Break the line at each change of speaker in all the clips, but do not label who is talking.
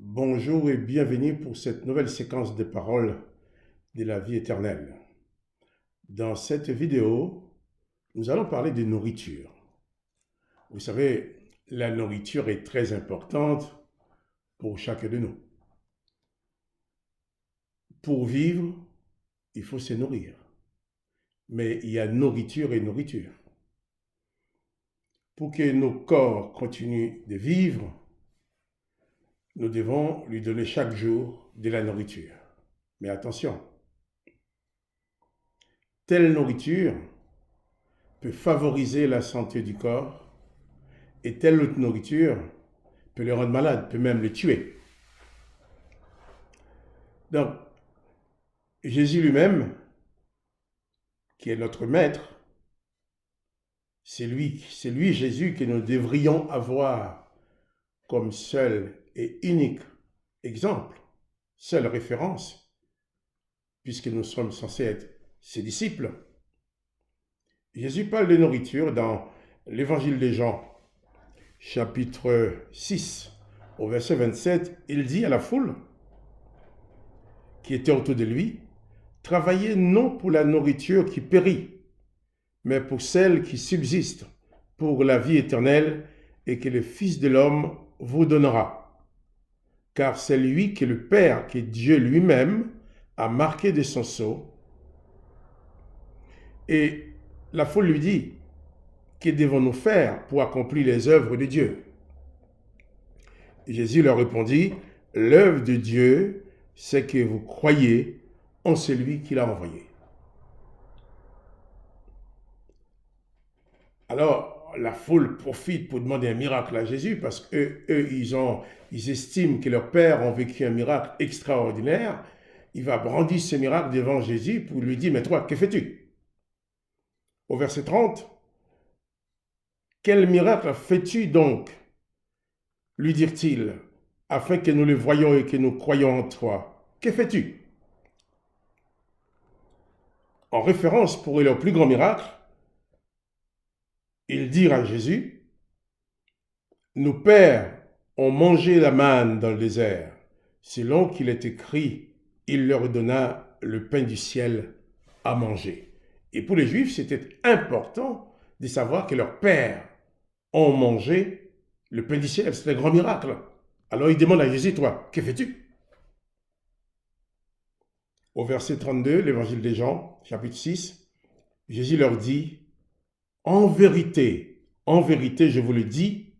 Bonjour et bienvenue pour cette nouvelle séquence de paroles de la vie éternelle. Dans cette vidéo, nous allons parler de nourriture. Vous savez, la nourriture est très importante pour chacun de nous. Pour vivre, il faut se nourrir. Mais il y a nourriture et nourriture. Pour que nos corps continuent de vivre, nous devons lui donner chaque jour de la nourriture. Mais attention, telle nourriture peut favoriser la santé du corps et telle autre nourriture peut le rendre malade, peut même le tuer. Donc, Jésus lui-même, qui est notre maître, c'est lui Jésus que nous devrions avoir comme seul et unique exemple, seule référence, puisque nous sommes censés être ses disciples. Jésus parle de nourriture dans l'évangile de Jean, chapitre 6, au verset 27, il dit à la foule qui était autour de lui, « Travaillez non pour la nourriture qui périt, mais pour celle qui subsiste, pour la vie éternelle, et que le Fils de l'homme vous donnera. Car c'est lui que le Père, que Dieu lui-même, a marqué de son sceau. » Et la foule lui dit, « Que devons-nous faire pour accomplir les œuvres de Dieu ?» Jésus leur répondit, « L'œuvre de Dieu, c'est que vous croyez en celui qui l'a envoyé. » Alors, la foule profite pour demander un miracle à Jésus parce qu'eux, ils estiment que leurs pères ont vécu un miracle extraordinaire. Il va brandir ce miracle devant Jésus pour lui dire, « Mais toi, que fais-tu » Au verset 30, « Quel miracle fais-tu donc ?» lui dirent-ils, « afin que nous le voyions et que nous croyions en toi. Que fais-tu » En référence pour leur plus grand miracle, ils dirent à Jésus, « Nos pères ont mangé la manne dans le désert, selon qu'il est écrit, il leur donna le pain du ciel à manger. » Et pour les Juifs, c'était important de savoir que leurs pères ont mangé le pain du ciel. C'est un grand miracle. Alors ils demandent à Jésus, « Toi, que fais-tu » Au verset 32, l'évangile de Jean, chapitre 6, Jésus leur dit, « en vérité, je vous le dis,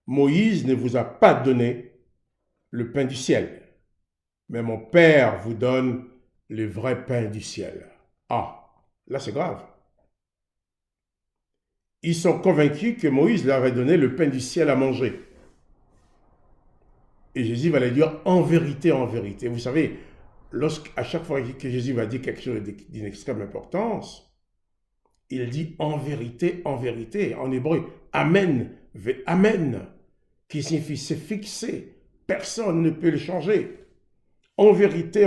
Moïse ne vous a pas donné le pain du ciel, mais mon Père vous donne le vrai pain du ciel. » Ah, là c'est grave. Ils sont convaincus que Moïse leur avait donné le pain du ciel à manger. Et Jésus va leur dire, en vérité, vous savez, à chaque fois que Jésus va dire quelque chose d'une extrême importance, il dit en vérité, en hébreu, amen, amen, qui signifie c'est fixé, personne ne peut le changer. En vérité,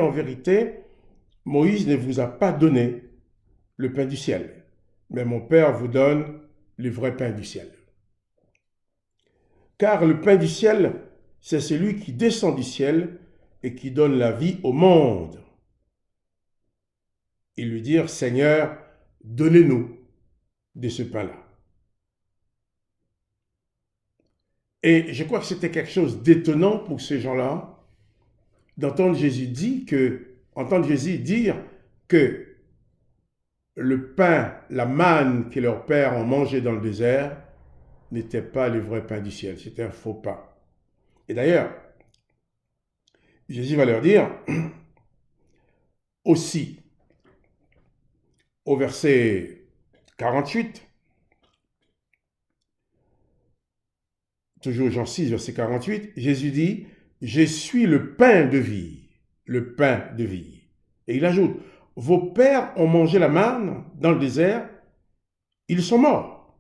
Moïse ne vous a pas donné le pain du ciel, mais mon Père vous donne le vrai pain du ciel. Car le pain du ciel, c'est celui qui descend du ciel et qui donne la vie au monde. Ils lui dirent, Seigneur, donnez-nous de ce pain-là. Et je crois que c'était quelque chose d'étonnant pour ces gens-là d'entendre Jésus dire que le pain, la manne que leurs pères ont mangé dans le désert n'était pas le vrai pain du ciel, c'était un faux pain. Et d'ailleurs, Jésus va leur dire aussi, au verset 48, toujours Jean 6, verset 48, Jésus dit, « Je suis le pain de vie, le pain de vie. » Et il ajoute, « Vos pères ont mangé la manne dans le désert, ils sont morts. »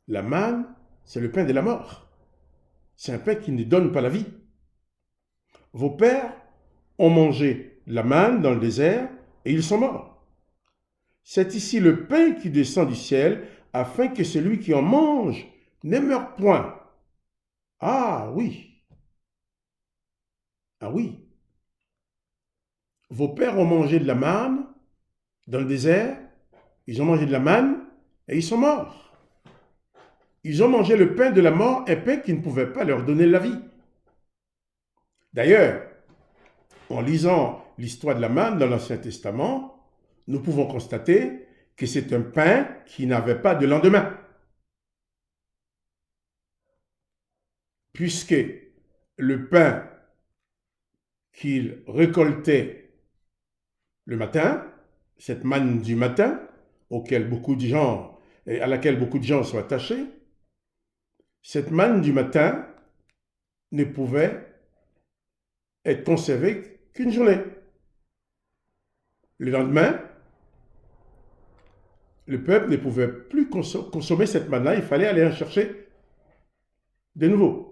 La manne, c'est le pain de la mort. C'est un pain qui ne donne pas la vie. Vos pères ont mangé la manne dans le désert et ils sont morts. C'est ici le pain qui descend du ciel afin que celui qui en mange ne meure point. Ah oui, ah oui. Vos pères ont mangé de la manne dans le désert, ils ont mangé de la manne et ils sont morts. Ils ont mangé le pain de la mort, un pain qui ne pouvait pas leur donner la vie. D'ailleurs, en lisant l'histoire de la manne dans l'Ancien Testament, nous pouvons constater que c'est un pain qui n'avait pas de lendemain. Puisque le pain qu'ils récoltaient le matin, cette manne du matin, à laquelle beaucoup de gens sont attachés, cette manne du matin ne pouvait être conservée qu'une journée. Le lendemain, le peuple ne pouvait plus consommer cette manne-là, il fallait aller en chercher de nouveau.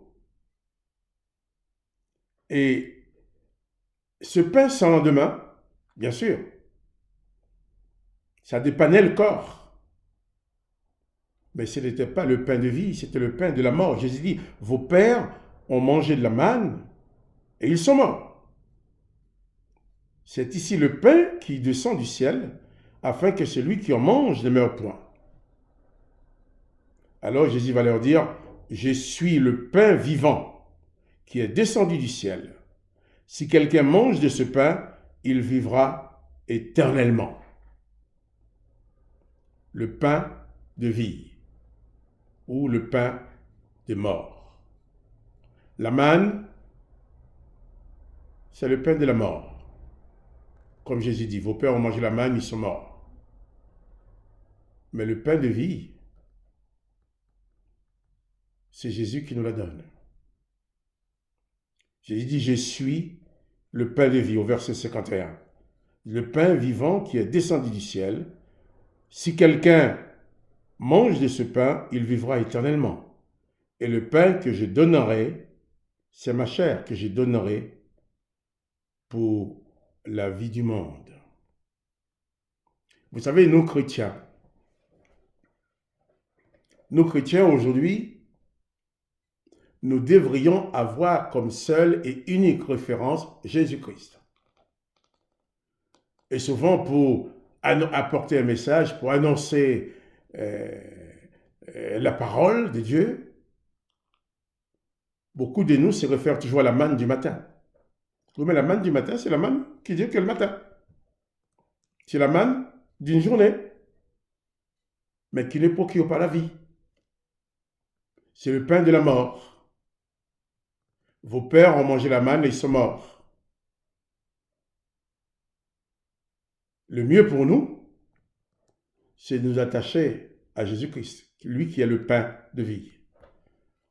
Et ce pain sans lendemain, bien sûr, ça dépannait le corps. Mais ce n'était pas le pain de vie, c'était le pain de la mort. Jésus dit, vos pères ont mangé de la manne et ils sont morts. C'est ici le pain qui descend du ciel, afin que celui qui en mange ne meure point. Alors Jésus va leur dire, je suis le pain vivant qui est descendu du ciel. Si quelqu'un mange de ce pain, il vivra éternellement. Le pain de vie ou le pain de mort. La manne, c'est le pain de la mort. Comme Jésus dit, vos pères ont mangé la manne, ils sont morts. Mais le pain de vie, c'est Jésus qui nous la donne. Jésus dit, je suis le pain de vie, au verset 51. Le pain vivant qui est descendu du ciel. Si quelqu'un mange de ce pain, il vivra éternellement. Et le pain que je donnerai, c'est ma chair que je donnerai pour la vie du monde. Vous savez, nous chrétiens aujourd'hui, nous devrions avoir comme seule et unique référence Jésus-Christ. Et souvent, pour apporter un message, pour annoncer la parole de Dieu, beaucoup de nous se réfèrent toujours à la manne du matin. Oui, mais la manne du matin, c'est la manne qui dit que le matin. C'est la manne d'une journée, mais qui ne procure pas la vie. C'est le pain de la mort. Vos pères ont mangé la manne et ils sont morts. Le mieux pour nous, c'est de nous attacher à Jésus-Christ, lui qui est le pain de vie.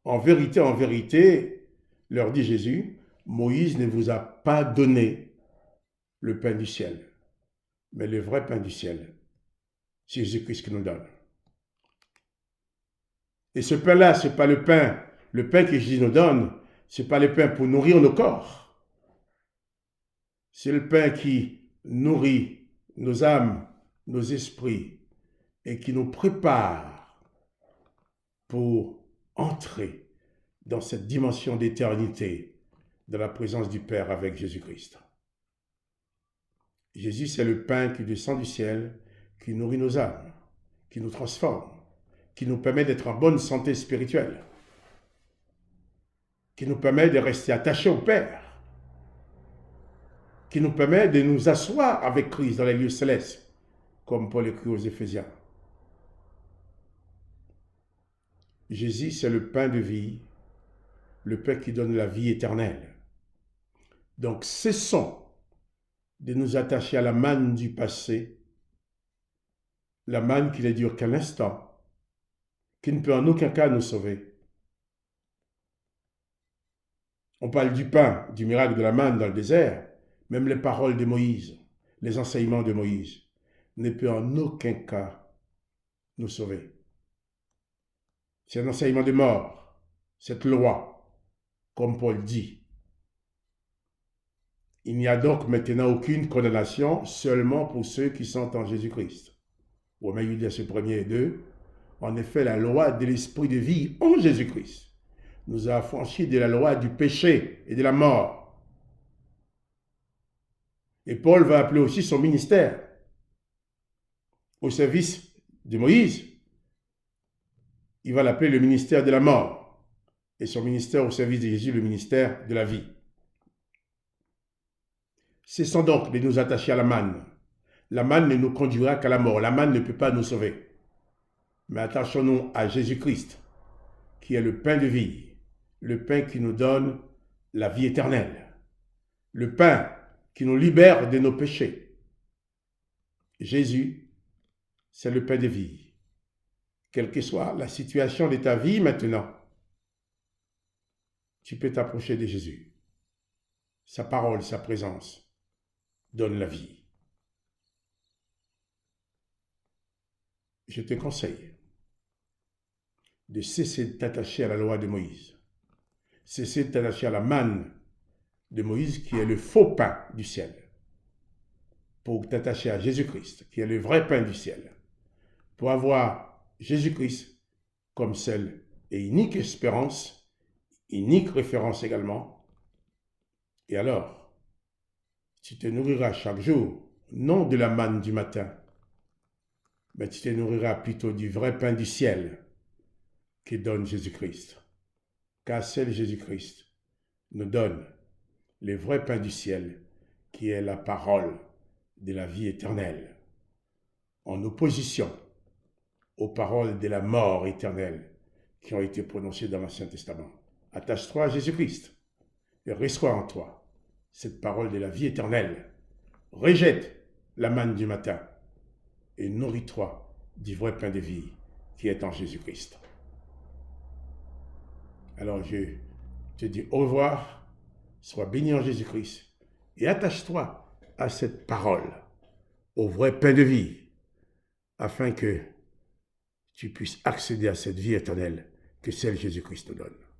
En vérité, leur dit Jésus, Moïse ne vous a pas donné le pain du ciel, mais le vrai pain du ciel, c'est Jésus-Christ qui nous donne. Et ce pain-là, ce n'est pas le pain que Jésus nous donne, ce n'est pas le pain pour nourrir nos corps. C'est le pain qui nourrit nos âmes, nos esprits, et qui nous prépare pour entrer dans cette dimension d'éternité, dans la présence du Père avec Jésus-Christ. Jésus, c'est le pain qui descend du ciel, qui nourrit nos âmes, qui nous transforme, qui nous permet d'être en bonne santé spirituelle, qui nous permet de rester attachés au Père, qui nous permet de nous asseoir avec Christ dans les lieux célestes, comme Paul écrit aux Éphésiens. Jésus, c'est le pain de vie, le pain qui donne la vie éternelle. Donc, cessons de nous attacher à la manne du passé, la manne qui ne dure qu'un instant, qui ne peut en aucun cas nous sauver. On parle du pain, du miracle de la manne dans le désert, même les paroles de Moïse, les enseignements de Moïse, ne peut en aucun cas nous sauver. C'est un enseignement de mort, cette loi, comme Paul dit. Il n'y a donc maintenant aucune condamnation seulement pour ceux qui sont en Jésus-Christ. Romains 8, verset 1er et 2. En effet, la loi de l'esprit de vie en Jésus-Christ nous a affranchis de la loi du péché et de la mort. Et Paul va appeler aussi son ministère au service de Moïse. Il va l'appeler le ministère de la mort et son ministère au service de Jésus, le ministère de la vie. Cessons donc de nous attacher à la manne. La manne ne nous conduira qu'à la mort. La manne ne peut pas nous sauver. Mais attachons-nous à Jésus-Christ, qui est le pain de vie, le pain qui nous donne la vie éternelle, le pain qui nous libère de nos péchés. Jésus, c'est le pain de vie. Quelle que soit la situation de ta vie maintenant, tu peux t'approcher de Jésus. Sa parole, sa présence donne la vie. Je te conseille de cesser de t'attacher à la loi de Moïse. Cesser de t'attacher à la manne de Moïse qui est le faux pain du ciel. Pour t'attacher à Jésus-Christ qui est le vrai pain du ciel. Pour avoir Jésus-Christ comme seule et unique espérance, unique référence également. Et alors, tu te nourriras chaque jour, non de la manne du matin, mais tu te nourriras plutôt du vrai pain du ciel que donne Jésus-Christ. Car seul Jésus-Christ nous donne le vrai pain du ciel qui est la parole de la vie éternelle, en opposition aux paroles de la mort éternelle qui ont été prononcées dans l'Ancien Testament. Attache-toi à Jésus-Christ et reçois en toi cette parole de la vie éternelle. Rejette la manne du matin et nourris-toi du vrai pain de vie qui est en Jésus-Christ. Alors je te dis au revoir, sois béni en Jésus-Christ et attache-toi à cette parole, au vrai pain de vie, afin que tu puisses accéder à cette vie éternelle que seul Jésus-Christ nous donne.